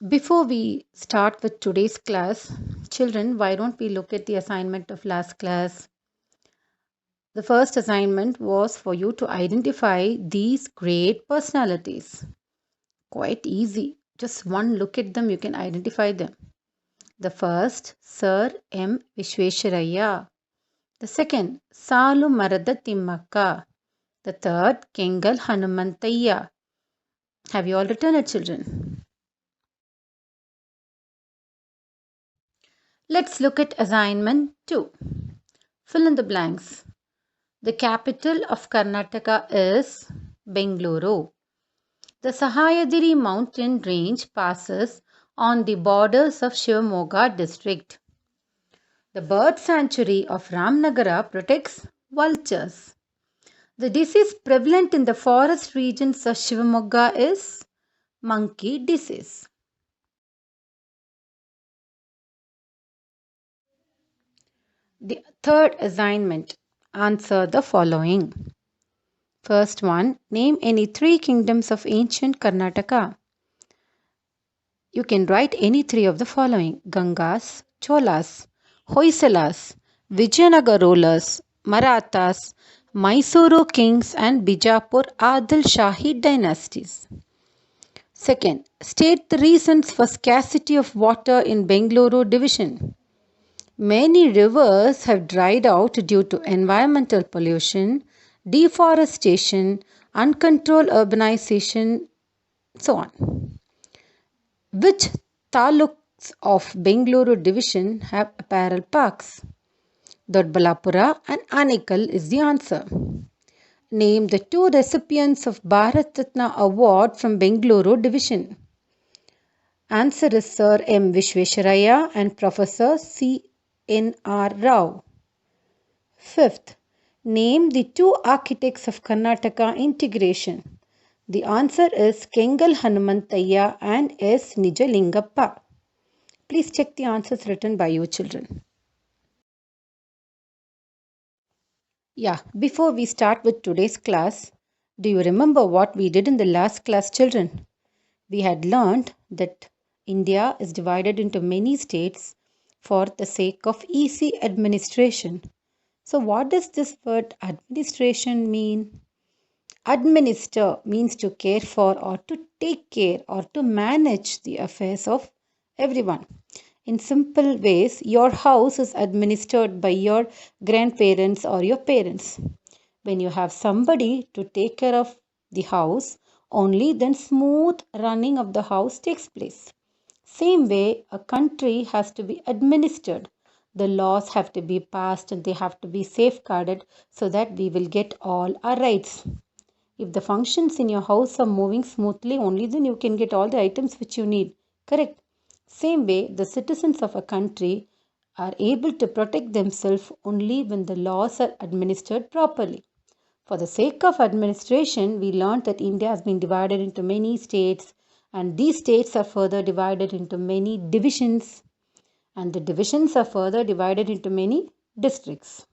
Before we start with today's class, children, why don't we look at the assignment of last class? The first assignment was for you to identify these great personalities. Quite easy. Just one look at them, you can identify them. The first, Sir M. Vishwesharaya. The second, Salu Marada Timmakka. The third, Kengal Hanumantayya. Have you all written it, children? Let's look at assignment 2. Fill in the blanks. The capital of Karnataka is Bengaluru. The Sahayadiri mountain range passes on the borders of Shivamogga district. The bird sanctuary of Ramnagara protects vultures. The disease prevalent in the forest regions of Shivamogga is monkey disease. The third assignment. Answer the following. First one, name any three kingdoms of ancient Karnataka. You can write any three of the following: Gangas, Cholas, Hoysalas, Vijayanagarolas, Marathas, Mysuru kings and Bijapur Adil Shahi dynasties. Second, state the reasons for scarcity of water in Bengaluru division. Many rivers have dried out due to environmental pollution, deforestation, uncontrolled urbanization, so on. Which taluks of Bengaluru division have apparel parks? Dodbalapura and Anikal is the answer. Name the two recipients of Bharat Ratna Award from Bengaluru division. Answer is Sir M. Vishwesharaya and Professor C.N.R. Rao. Fifth, name the two architects of Karnataka integration. The answer is Kengal Hanumantayya and S. Nijalingappa. Please check the answers written by you children. Yeah, before we start with today's class, do you remember what we did in the last class, children? We had learned that India is divided into many states for the sake of easy administration. So what does this word administration mean? Administer means to care for or to take care or to manage the affairs of everyone. In simple ways, your house is administered by your grandparents or your parents. When you have somebody to take care of the house, only then smooth running of the house takes place. Same way, a country has to be administered. The laws have to be passed and they have to be safeguarded so that we will get all our rights. If the functions in your house are moving smoothly, only then you can get all the items which you need. Correct? Same way, the citizens of a country are able to protect themselves only when the laws are administered properly. For the sake of administration, we learned that India has been divided into many states, and these states are further divided into many divisions, and the divisions are further divided into many districts.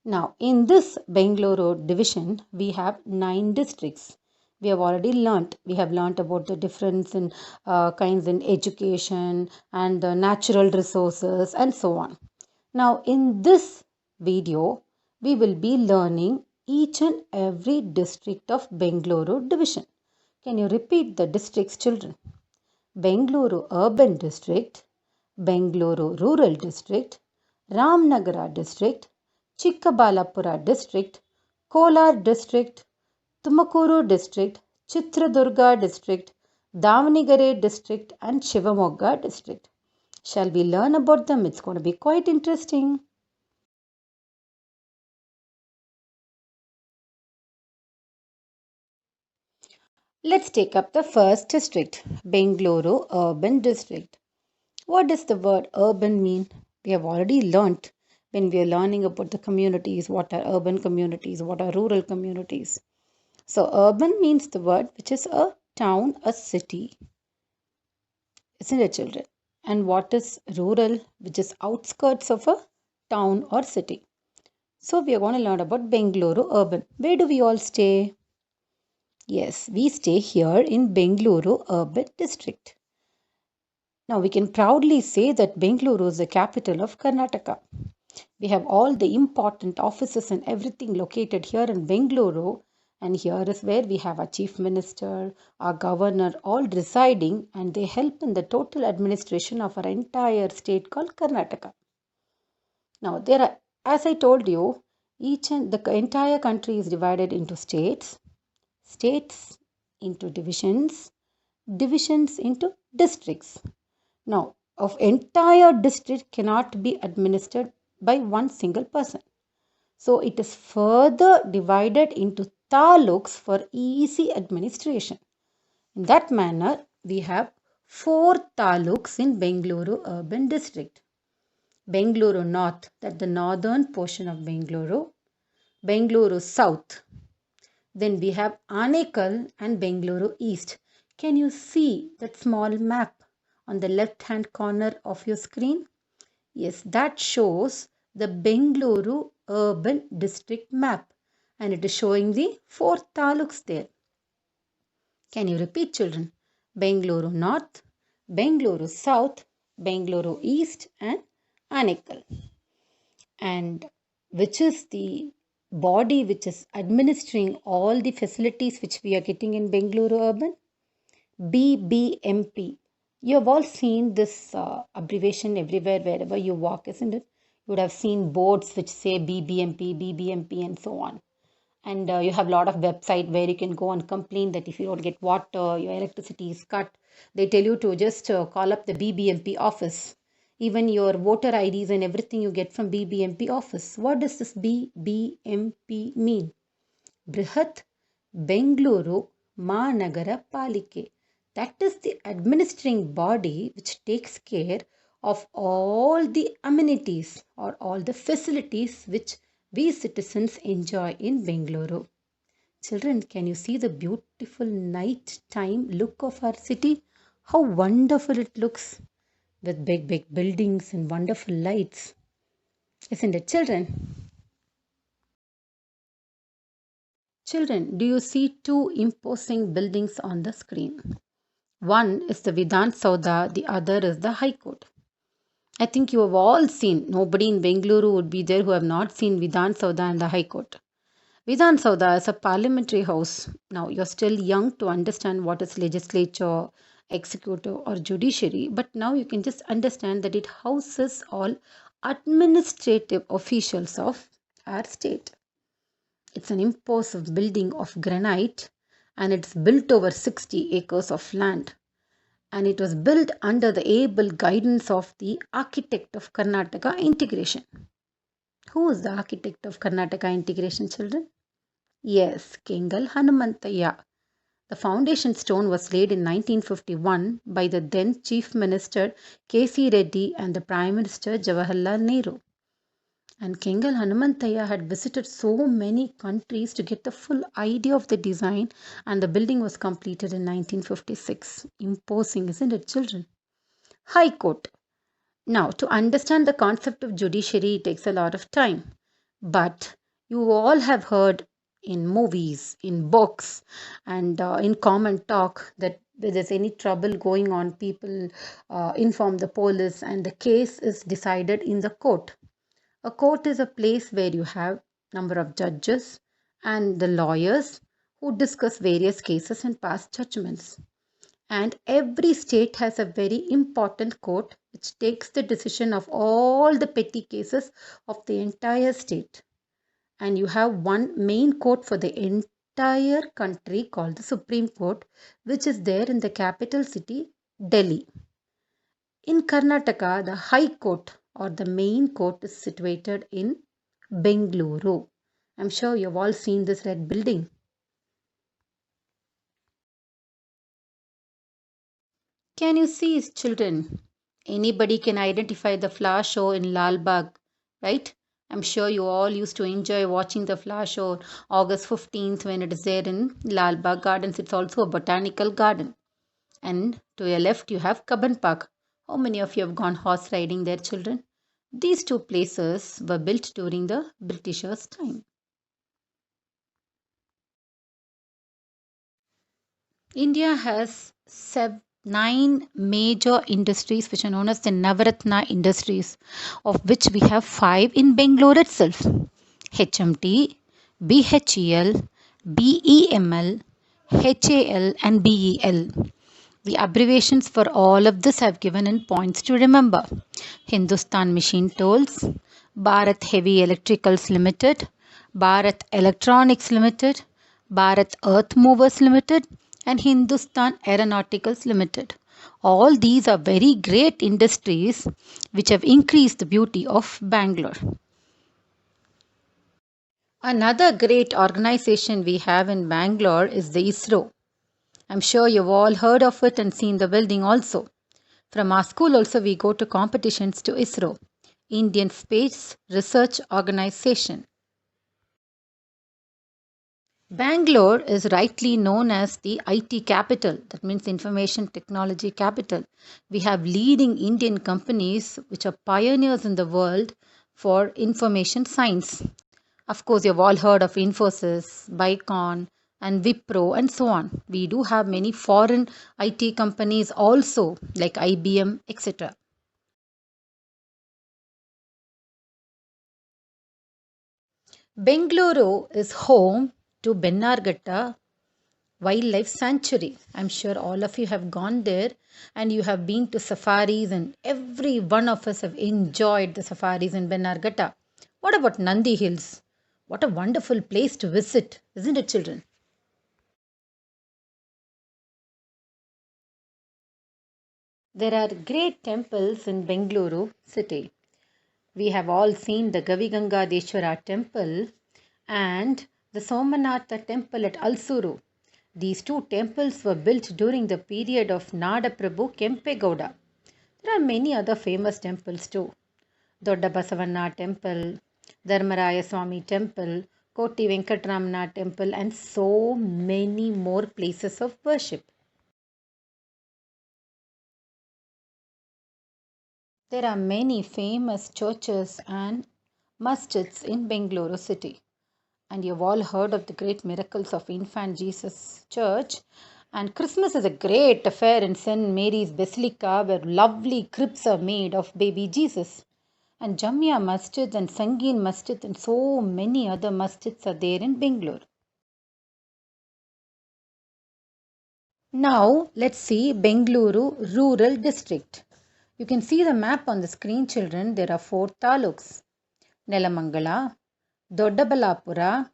Now, in this Bengaluru division, we have 9 districts. We have already learnt. We have learnt about the difference in kinds in education and the natural resources and so on. Now, in this video, we will be learning each and every district of Bengaluru division. Can you repeat the districts, children? Bengaluru Urban District, Bengaluru Rural District, Ramnagara District, Chikkabalapura District, Kolar District, Tumakuru District, Chitradurga District, Davanagere District and Shivamogga District. Shall we learn about them? It's going to be quite interesting. Let's take up the first district, Bengaluru Urban District. What does the word urban mean? We have already learnt when we are learning about the communities, what are urban communities, what are rural communities. So urban means the word which is a town, a city. Isn't it, children? And what is rural, which is outskirts of a town or city. So we are going to learn about Bengaluru urban. Where do we all stay? Yes, we stay here in Bengaluru urban district. Now we can proudly say that Bengaluru is the capital of Karnataka. We have all the important offices and everything located here in Bengaluru, and here is where we have our chief minister, our governor, all residing, and they help in the total administration of our entire state called Karnataka. Now, there are, as I told you, each and the entire country is divided into states, states into divisions, divisions into districts. Now, of entire district cannot be administered by one single person. So it is further divided into taluks for easy administration. In that manner, we have 4 taluks in Bengaluru urban district. Bengaluru North, that the northern portion of Bengaluru. Bengaluru South. Then we have Anekal and Bengaluru East. Can you see that small map on the left hand corner of your screen? Yes, that shows the Bengaluru urban district map, and it is showing the 4 taluks there. Can you repeat, children? Bengaluru North, Bengaluru South, Bengaluru East, and Anekal. And which is the body which is administering all the facilities which we are getting in Bengaluru urban? BBMP. You have all seen this abbreviation everywhere, wherever you walk, isn't it? You would have seen boards which say BBMP, BBMP, and so on. And you have a lot of website where you can go and complain that if you don't get water, your electricity is cut. They tell you to just call up the BBMP office. Even your voter IDs and everything you get from BBMP office. What does this BBMP mean? Brihat Bengaluru Mahanagara Palike. That is the administering body which takes care of all the amenities or all the facilities which we citizens enjoy in Bengaluru. Children, can you see the beautiful night time look of our city? How wonderful it looks with big, big buildings and wonderful lights. Isn't it, children? Children, do you see 2 imposing buildings on the screen? One is the Vidhan Sauda, the other is the High Court. I think you have all seen, nobody in Bengaluru would be there who have not seen Vidhan Sauda and the High Court. Vidhan Sauda is a parliamentary house. Now, you're still young to understand what is legislature, executive, or judiciary, but now you can just understand that it houses all administrative officials of our state. It's an imposing building of granite, and it's built over 60 acres of land. And it was built under the able guidance of the architect of Karnataka integration. Who is the architect of Karnataka integration, children? Yes, Kengal Hanumantaya. The foundation stone was laid in 1951 by the then Chief Minister K.C. Reddy and the Prime Minister Jawaharlal Nehru. And Kengal Hanumantaya had visited so many countries to get the full idea of the design, and the building was completed in 1956. Imposing, isn't it, children? High Court. Now, to understand the concept of judiciary, it takes a lot of time. But you all have heard in movies, in books, and in common talk that if there's any trouble going on, people inform the police and the case is decided in the court. A court is a place where you have number of judges and the lawyers who discuss various cases and pass judgments. And every state has a very important court which takes the decision of all the petty cases of the entire state. And you have one main court for the entire country called the Supreme Court, which is there in the capital city, Delhi. In Karnataka, the High Court or the main court is situated in Bengaluru. I'm sure you've all seen this red building. Can you see, children? Anybody can identify the flower show in Lal Bagh, right? I'm sure you all used to enjoy watching the flower show August 15th when it is there in Lal Bagh Gardens. It's also a botanical garden. And to your left, you have Kaban Park. How many of you have gone horse riding there, children? These 2 places were built during the Britishers' time. India has 9 major industries which are known as the Navaratna industries, of which we have 5 in Bangalore itself: HMT, BHEL, BEML, HAL, and BEL. The abbreviations for all of this have given in points to remember: Hindustan Machine Tools, Bharat Heavy Electricals Limited, Bharat Electronics Limited, Bharat Earth Movers Limited, and Hindustan Aeronauticals Limited. All these are very great industries which have increased the beauty of Bangalore. Another great organization we have in Bangalore is the ISRO. I'm sure you've all heard of it and seen the building also. From our school also we go to competitions to ISRO, Indian Space Research Organization. Bangalore is rightly known as the IT capital, that means information technology capital. We have leading Indian companies which are pioneers in the world for information science. Of course, you've all heard of Infosys, Bicon, and Wipro, and so on. We do have many foreign IT companies also, like IBM, etc. Bengaluru is home to Bennarghetta Wildlife Sanctuary. I'm sure all of you have gone there and you have been to safaris, and every one of us have enjoyed the safaris in Bennarghetta. What about Nandi Hills? What a wonderful place to visit, isn't it, children? There are great temples in Bengaluru city. We have all seen the Gavigangadeshwara temple and the Somanatha temple at Alsuru. These two temples were built during the period of Nadaprabhu Kempegowda. There are many other famous temples too. Dodda Basavanna temple, Dharmaraya Swami temple, Koti Venkatramana temple, and so many more places of worship. There are many famous churches and masjids in Bengaluru city. And you've all heard of the great miracles of Infant Jesus Church. And Christmas is a great affair in St. Mary's Basilica, where lovely cribs are made of baby Jesus. And Jamia Masjid and Sangin Masjid and so many other masjids are there in Bangalore. Now let's see Bengaluru Rural District. You can see the map on the screen, children. There are 4 taluks: Nelamangala, Doddaballapura,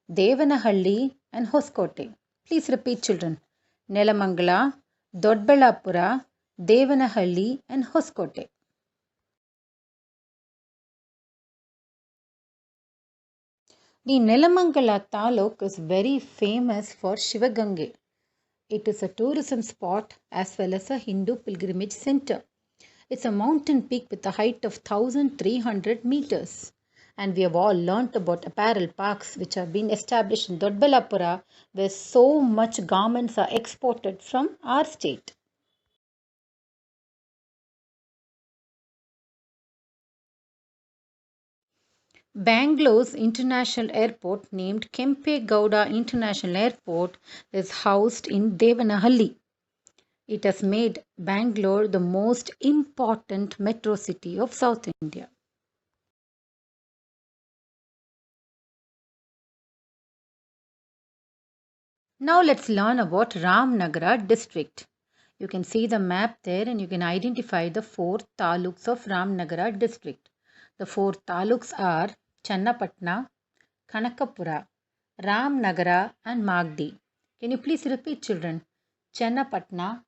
Devanahalli, and Hoskote. Please repeat, children. Nelamangala, Doddaballapura, Devanahalli, and Hoskote. The Nelamangala Taluk is very famous for Shivagange. It is a tourism spot as well as a Hindu pilgrimage center. It's a mountain peak with a height of 1,300 meters. And we have all learnt about apparel parks which have been established in Doddaballapura, where so much garments are exported from our state. Bangalore's international airport, named Kempe Gowda International Airport, is housed in Devanahalli. It has made Bangalore the most important metro city of South India. Now let's learn about Ramnagara district. You can see the map there and you can identify the 4 taluks of Ramnagara district. The 4 taluks are Channapatna, Kanakapura, Ramnagara, and Magdi. Can you please repeat, children? Channapatna,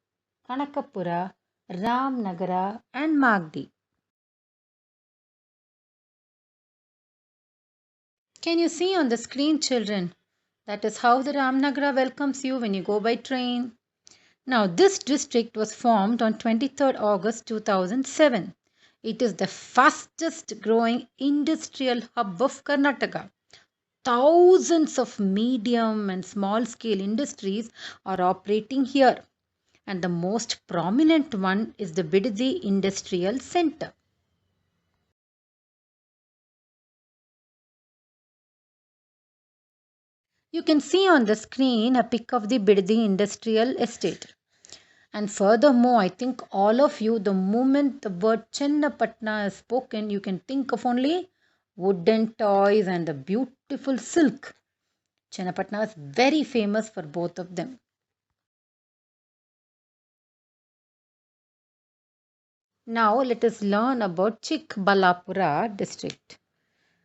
Kanakapura, Ramnagara, and Magdi. Can you see on the screen, children? That is how the Ramnagara welcomes you when you go by train. Now, this district was formed on 23rd August 2007. It is the fastest growing industrial hub of Karnataka. Thousands of medium and small scale industries are operating here, and the most prominent one is the Bidadi Industrial Center. You can see on the screen a pic of the Biddi Industrial Estate. And furthermore, I think all of you, the moment the word Chennapatna is spoken, you can think of only wooden toys and the beautiful silk. Chennapatna is very famous for both of them. Now let us learn about Chikbalapura district.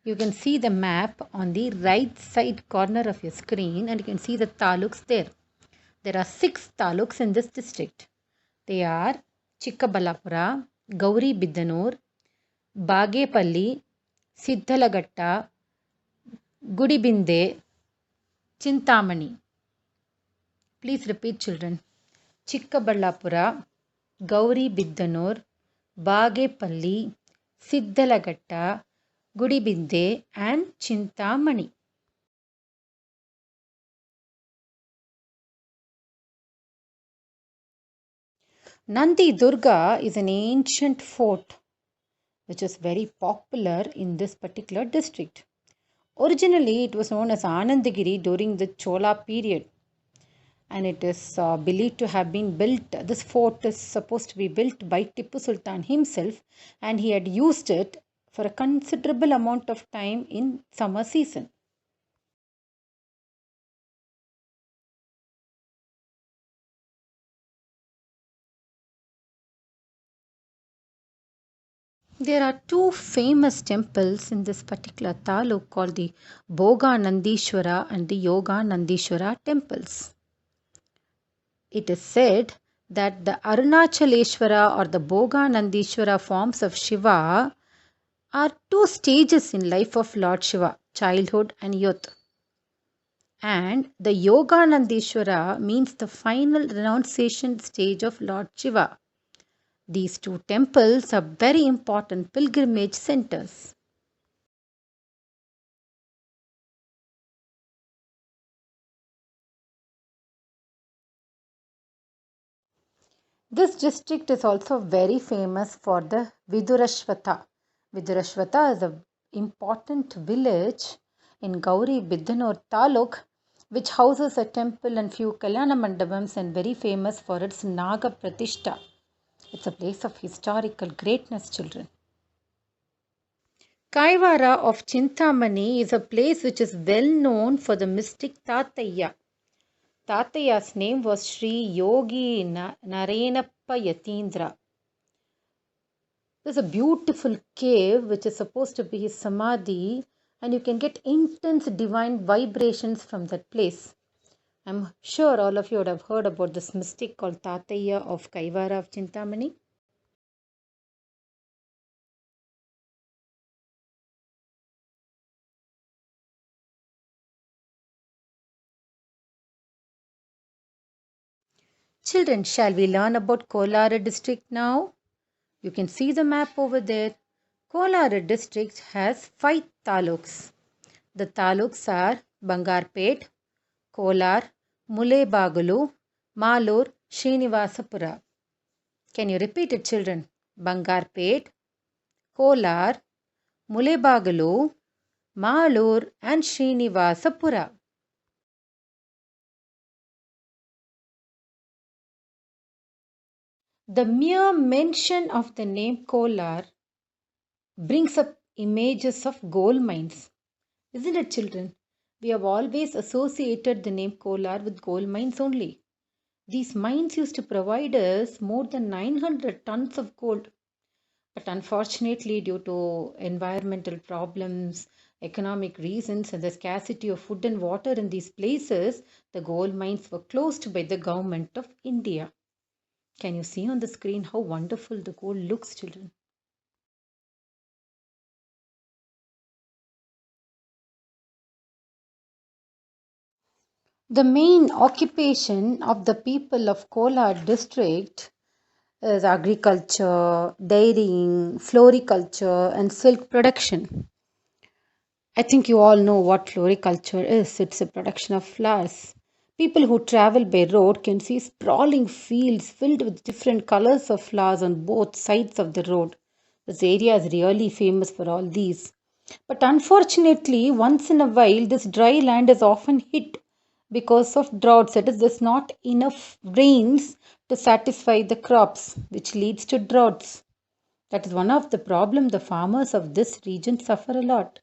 You can see the map on the right side corner of your screen and you can see the taluks there. There are 6 taluks in this district. They are Chikkabalapura, Gauri Biddanur, Bagepalli, Siddhalagatta, Gudibinde, Chintamani. Please repeat, children. Chikkaballapura, Gauri Biddanur, Bagepalli, Siddhalagatta, Gudibinde and Chintamani. Nandi Durga is an ancient fort which is very popular in this particular district. Originally, it was known as Anandagiri during the Chola period, and it is believed to have been built. This fort is supposed to be built by Tipu Sultan himself, and he had used it for a considerable amount of time in summer season. There are 2 famous temples in this particular taluk called the Bhoga Nandishwara and the Yoga Nandishwara temples. It is said that the Arunachaleshwara or the Bhoga Nandishwara forms of Shiva are 2 stages in life of Lord Shiva, childhood and youth. And the Yoga Nandishwara means the final renunciation stage of Lord Shiva. These 2 temples are very important pilgrimage centers. This district is also very famous for the Vidurashvata. Vidurashvata is an important village in Gauri Biddanur Taluk which houses a temple and few Kalyana Mandapams and very famous for its Naga Pratishta. It's a place of historical greatness, children. Kaivara of Chintamani is a place which is well known for the mystic Tataya. Tataya's name was Sri Yogi Narenappa Yatindra. There's a beautiful cave which is supposed to be his samadhi, and you can get intense divine vibrations from that place. I'm sure all of you would have heard about this mystic called Tataya of Kaivara of Chintamani. Children, shall we learn about Kolara district now? You can see the map over there. Kolara district has 5 taluks. The taluks are Bangarpet, Kolar, Mulebagalu, Malur, Srinivasapura. Can you repeat it, children? Bangarpet, Kolar, Mulebagalu, Malur and Srinivasapura. The mere mention of the name Kolar brings up images of gold mines. Isn't it, children? We have always associated the name Kolar with gold mines only. These mines used to provide us more than 900 tons of gold. But unfortunately, due to environmental problems, economic reasons, and the scarcity of food and water in these places, the gold mines were closed by the government of India. Can you see on the screen how wonderful the gold looks, children? The main occupation of the people of Kolar district is agriculture, dairying, floriculture, and silk production. I think you all know what floriculture is. It's a production of flowers. People who travel by road can see sprawling fields filled with different colors of flowers on both sides of the road. This area is really famous for all these. But unfortunately, once in a while, this dry land is often hit because of droughts. It is there's not enough rains to satisfy the crops, which leads to droughts. That is one of the problem the farmers of this region suffer a lot.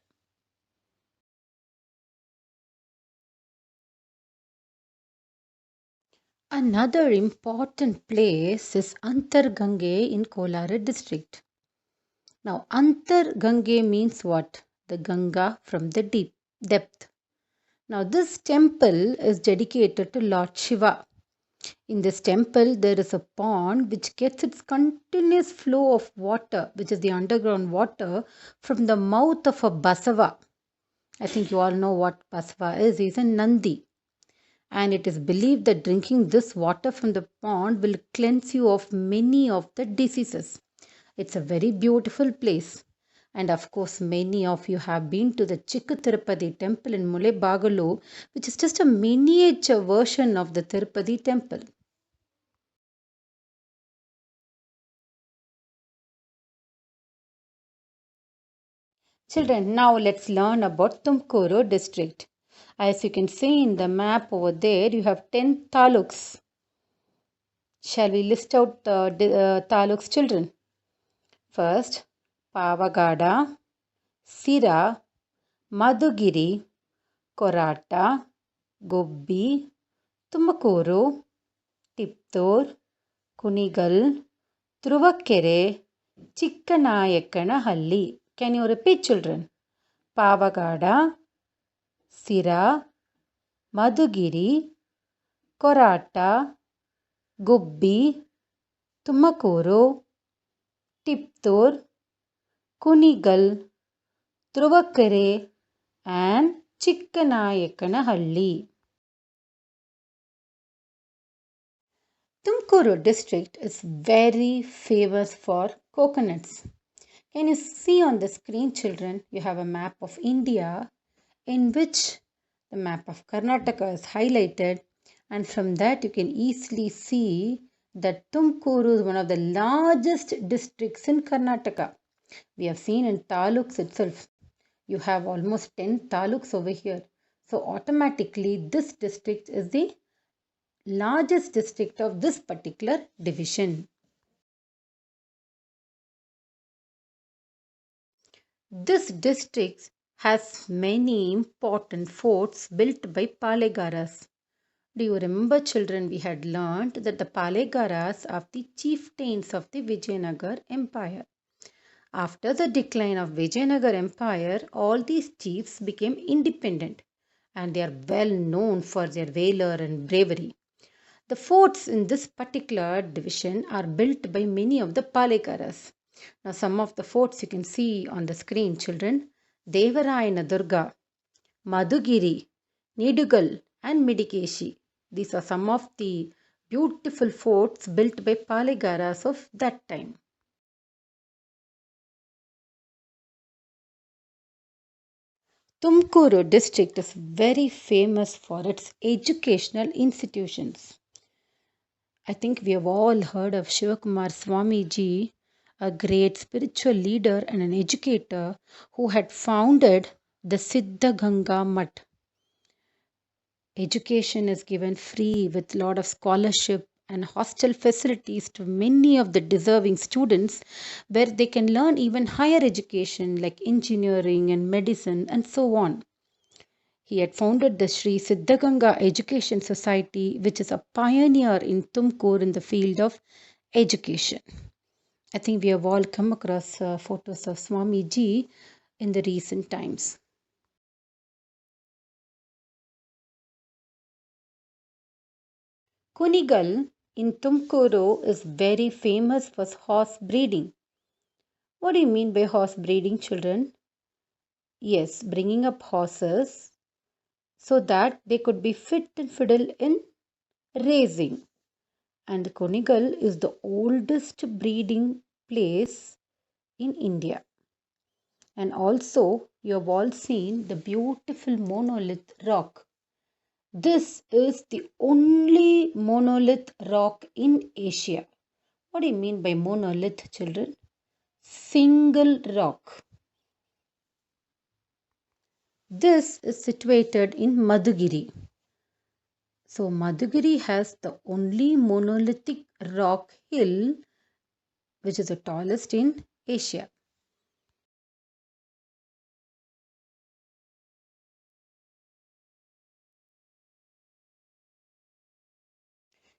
Another important place is Antargange in Kolara district. Now, Antargange means what? The Ganga from the deep depth. Now, this temple is dedicated to Lord Shiva. In this temple, there is a pond which gets its continuous flow of water, which is the underground water, from the mouth of a Basava. I think you all know what Basava is. He's a Nandi. And it is believed that drinking this water from the pond will cleanse you of many of the diseases. It's a very beautiful place. And of course, many of you have been to the Chikku Tirupati temple in Mulebagalu, which is just a miniature version of the Tirupati temple. Children, now let's learn about Tumkuru district. As you can see in the map over there, you have 10 taluks. Shall we list out the taluks, children? First, Pavagada, Sira, Madhugiri, Korata, Gubbi, Tumakuru, Tiptur, Kunigal, Truvakere, Chikkanayakkanahalli. Can you repeat, children? Pavagada, Sira, Madhugiri, Korata, Gubbi, Tumakuru, Tiptur, Kunigal, Truvakere, and Chikkanayakkanahalli. Tumkuru district is very famous for coconuts. Can you see on the screen, children? You have a map of India in which the map of Karnataka is highlighted, and from that you can easily see that Tumkuru is one of the largest districts in Karnataka. We have seen in taluks itself, you have almost 10 taluks over here. So automatically this district is the largest district of this particular division. This district has many important forts built by Palegaras. Do you remember, children, we had learnt that the Palegaras are the chieftains of the Vijayanagar Empire. After the decline of Vijayanagar Empire, all these chiefs became independent and they are well known for their valor and bravery. The forts in this particular division are built by many of the Palekaras. Now, some of the forts you can see on the screen, children. Devarayana Durga, Madhugiri, Nidugal, and Midikeshi. These are some of the beautiful forts built by Palegaras of that time. Tumkuru district is very famous for its educational institutions. I think we have all heard of Shivakumar Swamiji, a great spiritual leader and an educator who had founded the Siddhaganga Mutt. Education is given free with a lot of scholarship and hostel facilities to many of the deserving students where they can learn even higher education like engineering and medicine and so on. He had founded the Sri Siddhaganga Education Society, which is a pioneer in Tumkur in the field of education. I think we have all come across photos of Swamiji in the recent times. Kunigal in Tumkuru is very famous for horse breeding. What do you mean by horse breeding, children? Yes, bringing up horses so that they could be fit and fiddle in racing. And Kunigal is the oldest breeding place in India. And also, you have all seen the beautiful monolith rock. This is the only monolith rock in Asia. What do you mean by monolith, children? Single rock. This is situated in Madhugiri. So Madhugiri has the only monolithic rock hill which is the tallest in Asia.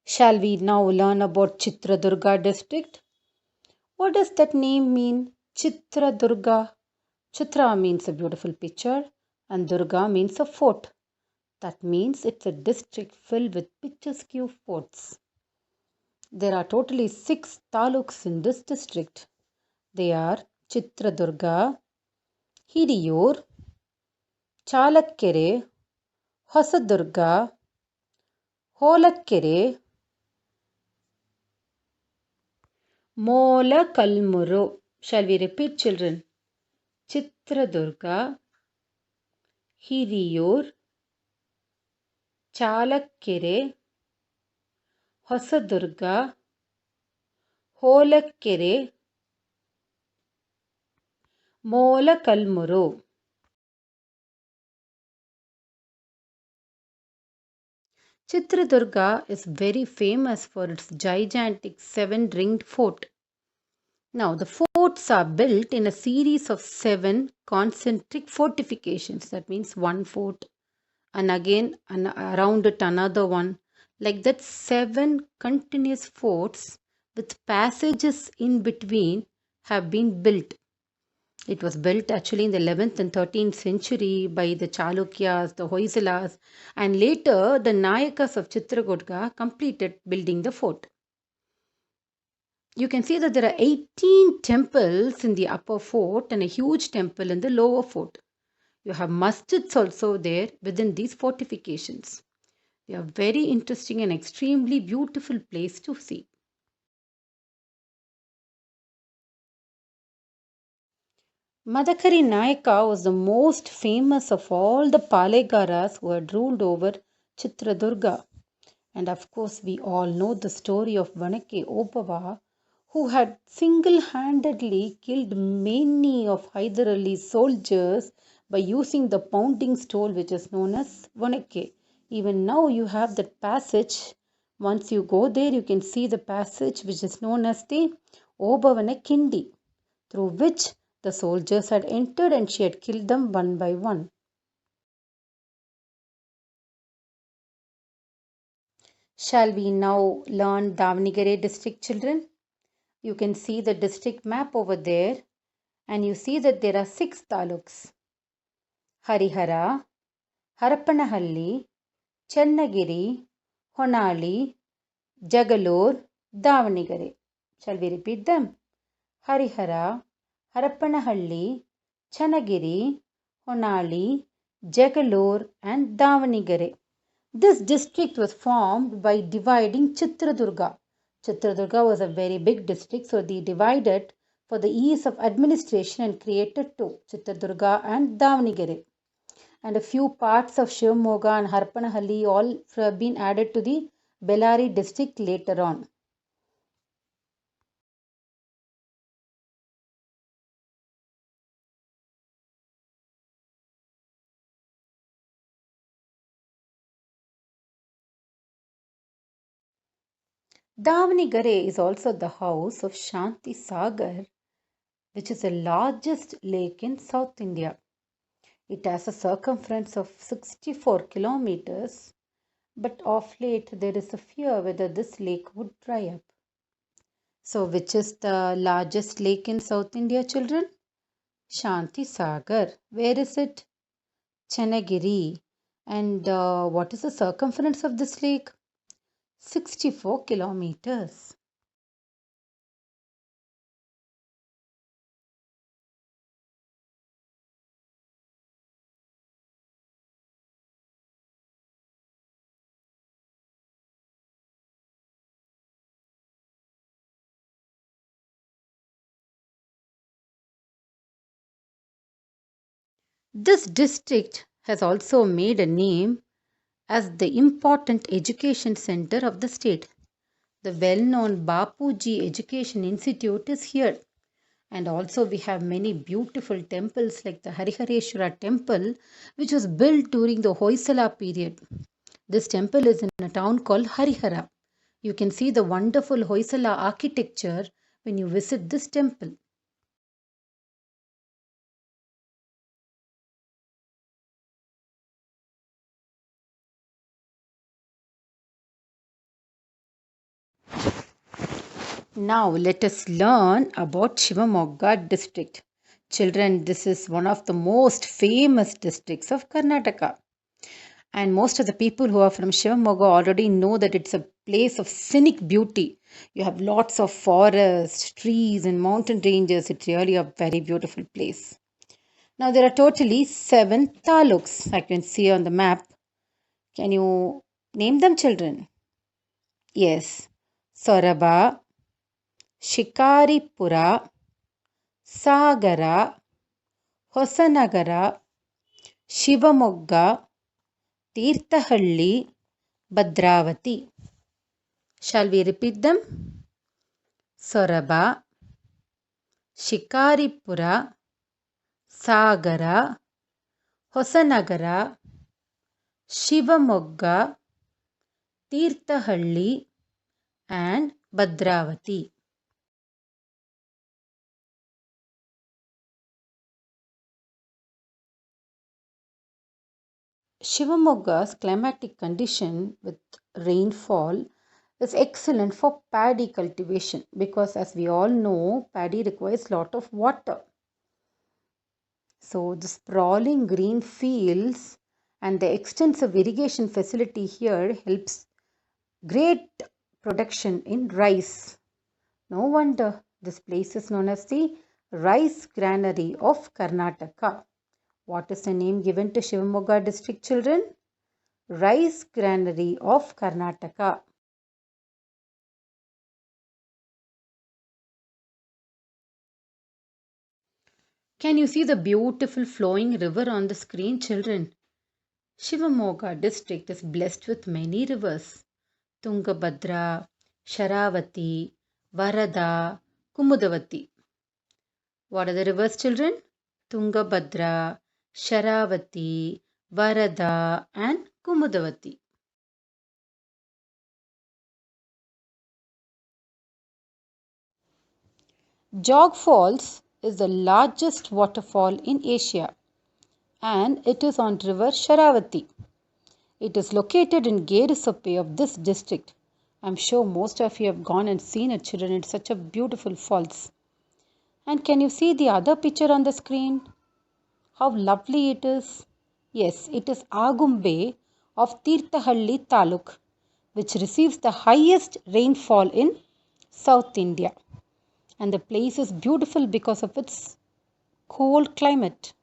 Shall we now learn about Chitradurga district? What does that name mean? Chitradurga. Chitra means a beautiful picture and Durga means a fort. That means it's a district filled with picturesque forts. There are totally 6 taluks in this district. They are Chitradurga, Hiriyur, Chalakkere, Hosadurga, Holakkere, Mola Shall we repeat, children? Chitradurga, Hiriyur, Chalakkere, Hosadurga, Holakkere, Mola Chitradurga is very famous for its gigantic 7-ringed fort. Now, the forts are built in a series of 7 concentric fortifications. That means one fort and again around it another one. Like that, 7 continuous forts with passages in between have been built. It was built actually in the 11th and 13th century by the Chalukyas, the Hoysalas, and later the Nayakas of Chitrakurga completed building the fort. You can see that there are 18 temples in the upper fort and a huge temple in the lower fort. You have masjids also there within these fortifications. They are very interesting and extremely beautiful place to see. Madakari Nayaka was the most famous of all the Palegaras who had ruled over Chitradurga. And of course, we all know the story of Vanake Obava, who had single-handedly killed many of Hyder Ali's soldiers by using the pounding stone which is known as Vanake. Even now you have that passage. Once you go there, you can see the passage which is known as the Obavana Kindi, through which the soldiers had entered and she had killed them one by one. Shall we now learn Davnagere district, children? You can see the district map over there and you see that there are 6 taluks. Harihara, Harapanahalli, Chennagiri, Honali, Jagalur, Davnagere. Shall we repeat them? Harihara, Harapanahalli, Chennagiri, Honali, Jagalur and Davnagere. This district was formed by dividing Chitradurga. Chitradurga was a very big district, so they divided for the ease of administration and created 2, Chitradurga and Davnagere. And a few parts of Shivamogga and Harpanahalli all have been added to the Bellary district later on. Davnagere is also the house of Shanti Sagar, which is the largest lake in South India. It has a circumference of 64 kilometers, but of late there is a fear whether this lake would dry up. So, which is the largest lake in South India, children? Shanti Sagar. Where is it? Chennagiri. And what is the circumference of this lake? 64 kilometers. This district has also made a name as the important education center of the state. The well-known Bapuji Education Institute is here. And also we have many beautiful temples like the Harihareshwara temple, which was built during the Hoysala period. This temple is in a town called Harihara. You can see the wonderful Hoysala architecture when you visit this temple. Now let us learn about Shivamogga district. Children, this is one of the most famous districts of Karnataka. And most of the people who are from Shivamogga already know that it's a place of scenic beauty. You have lots of forests, trees, and mountain ranges. It's really a very beautiful place. Now, there are totally 7 taluks I can see on the map. Can you name them, children? Yes. Soraba, Shikaripura, Sagara, Hosanagara, Shivamogga, Tirthahalli, Bhadravati. Shall we repeat them? Soraba, Shikaripura, Sagara, Hosanagara, Shivamogga, Tirthahalli, and Bhadravati. Shivamogga's climatic condition with rainfall is excellent for paddy cultivation because, as we all know, paddy requires lot of water. So the sprawling green fields and the extensive irrigation facility here helps great production in rice. No wonder this place is known as the rice granary of Karnataka. What is the name given to Shivamogga district, children? Rice granary of Karnataka. Can you see the beautiful flowing river on the screen, children? Shivamogga district is blessed with many rivers. Tungabhadra, Sharavati, Varada, Kumudavati. What are the rivers, children? Tungabhadra, Sharavati, Varada, and Kumudavati. Jog Falls is the largest waterfall in Asia and it is on river Sharavati. It is located in Gerusoppe of this district. I'm sure most of you have gone and seen it, children. It's such a beautiful falls. And can you see the other picture on the screen? How lovely it is. Yes, it is Agumbe of Tirthahalli Taluk, which receives the highest rainfall in South India. And the place is beautiful because of its cold climate.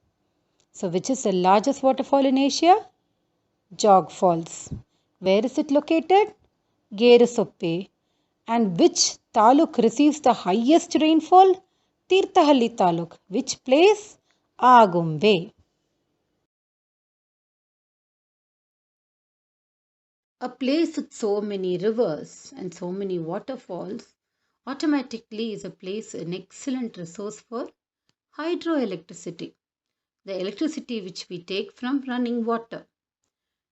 So, which is the largest waterfall in Asia? Jog Falls. Where is it located? Gerusoppe. And which taluk receives the highest rainfall? Tirthahalli taluk. Which place? Agumbe. A place with so many rivers and so many waterfalls automatically is a place, an excellent resource for hydroelectricity, the electricity which we take from running water.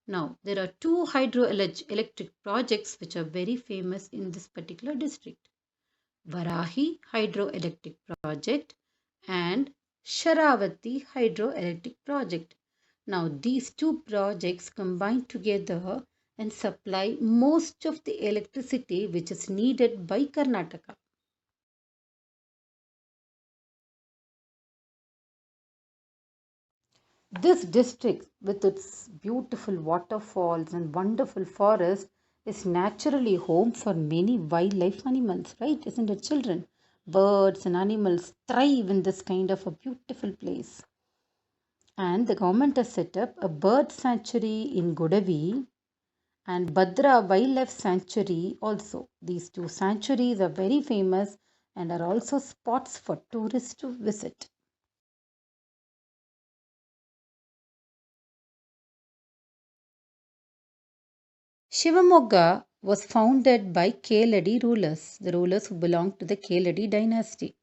Now, there are 2 hydroelectric projects which are very famous in this particular district. Varahi Hydroelectric Project and Sharavati Hydroelectric Project. Now, these 2 projects combine together and supply most of the electricity which is needed by Karnataka. This district, with its beautiful waterfalls and wonderful forest, is naturally home for many wildlife animals, right? Isn't it, children? Birds and animals thrive in this kind of a beautiful place. And the government has set up a bird sanctuary in Godavi and Bhadra Wildlife Sanctuary also. These 2 sanctuaries are very famous and are also spots for tourists to visit. Shivamogga was founded by Keladi rulers, the rulers who belonged to the Keladi dynasty.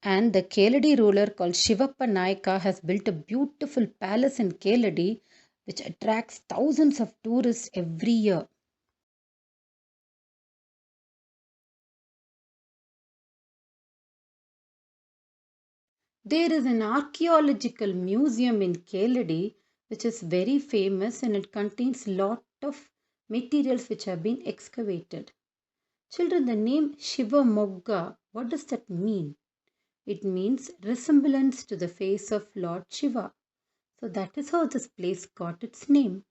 And the Keladi ruler called Shivappa Nayaka has built a beautiful palace in Keladi which attracts thousands of tourists every year. There is an archaeological museum in Keladi which is very famous and it contains lot of materials which have been excavated. Children, the name Shiva Mogga, what does that mean? It means resemblance to the face of Lord Shiva. So that is how this place got its name.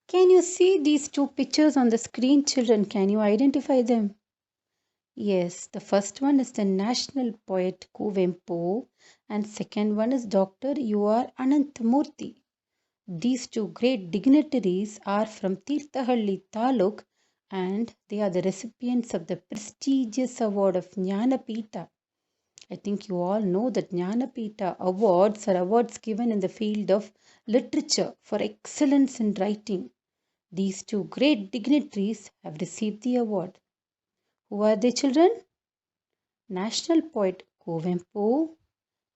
Can you see these two pictures on the screen, children? Can you identify them? Yes, the first one is the national poet Kuvempu, and second one is Dr. U.R. Anantamurthy. These two great dignitaries are from Tirthahalli Taluk and they are the recipients of the prestigious award of Jnanapita. I think you all know that Jnanapita awards are awards given in the field of literature for excellence in writing. These two great dignitaries have received the award. Who are they, children? National poet Kuvempu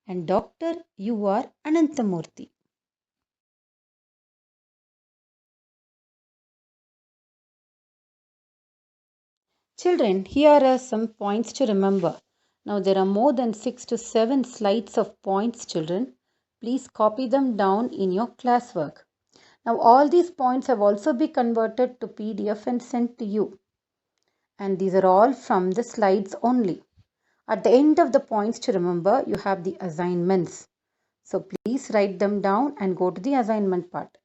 and Dr. U.R. Anantamurthy. Children, here are some points to remember. Now, there are more than 6 to 7 slides of points, children. Please copy them down in your classwork. Now, all these points have also been converted to PDF and sent to you. And these are all from the slides only. At the end of the points to remember, you have the assignments. So, please write them down and go to the assignment part.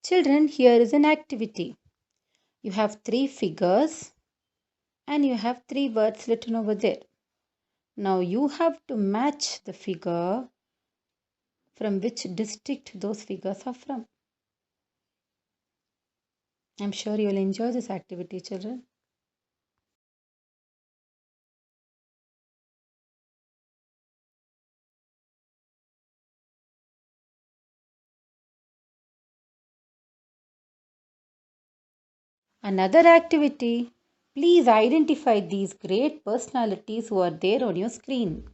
Children, here is an activity. You have three figures and you have three words written over there. Now you have to match the figure from which district those figures are from. I'm sure you'll enjoy this activity, children. Another activity. Please identify these great personalities who are there on your screen.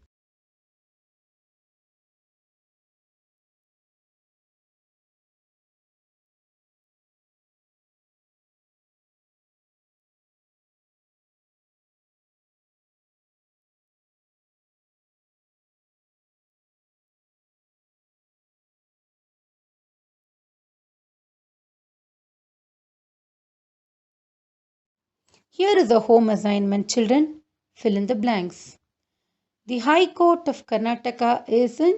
Here is a home assignment, children. Fill in the blanks. The High Court of Karnataka is in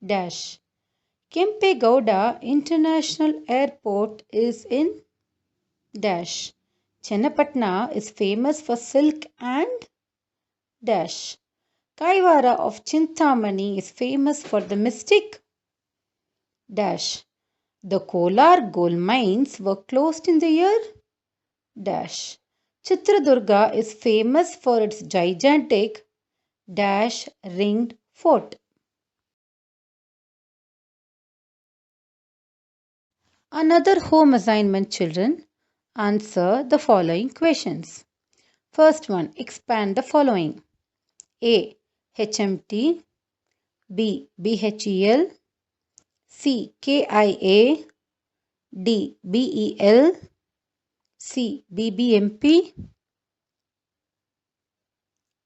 dash. Kempegowda International Airport is in dash. Chennapatna is famous for silk and dash. Kaivara of Chintamani is famous for the mystic dash. The Kolar gold mines were closed in the year dash. Chitradurga is famous for its gigantic dash ringed fort. Another home assignment, children. Answer the following questions. First one, expand the following. A. HMT, B. BHEL, C. KIA, D. BEL, C. BBMP,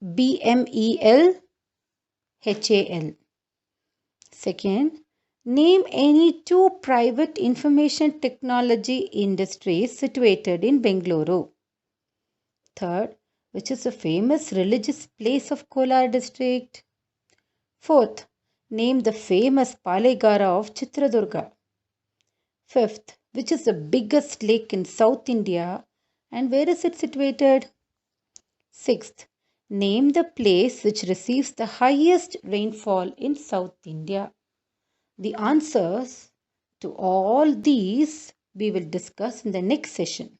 BMEL, HAL. Second, name any two private information technology industries situated in Bengaluru. Third, which is a famous religious place of Kolar district. Fourth, name the famous Palegara of Chitradurga. Fifth, which is the biggest lake in South India and where is it situated? Sixth, name the place which receives the highest rainfall in South India. The answers to all these we will discuss in the next session.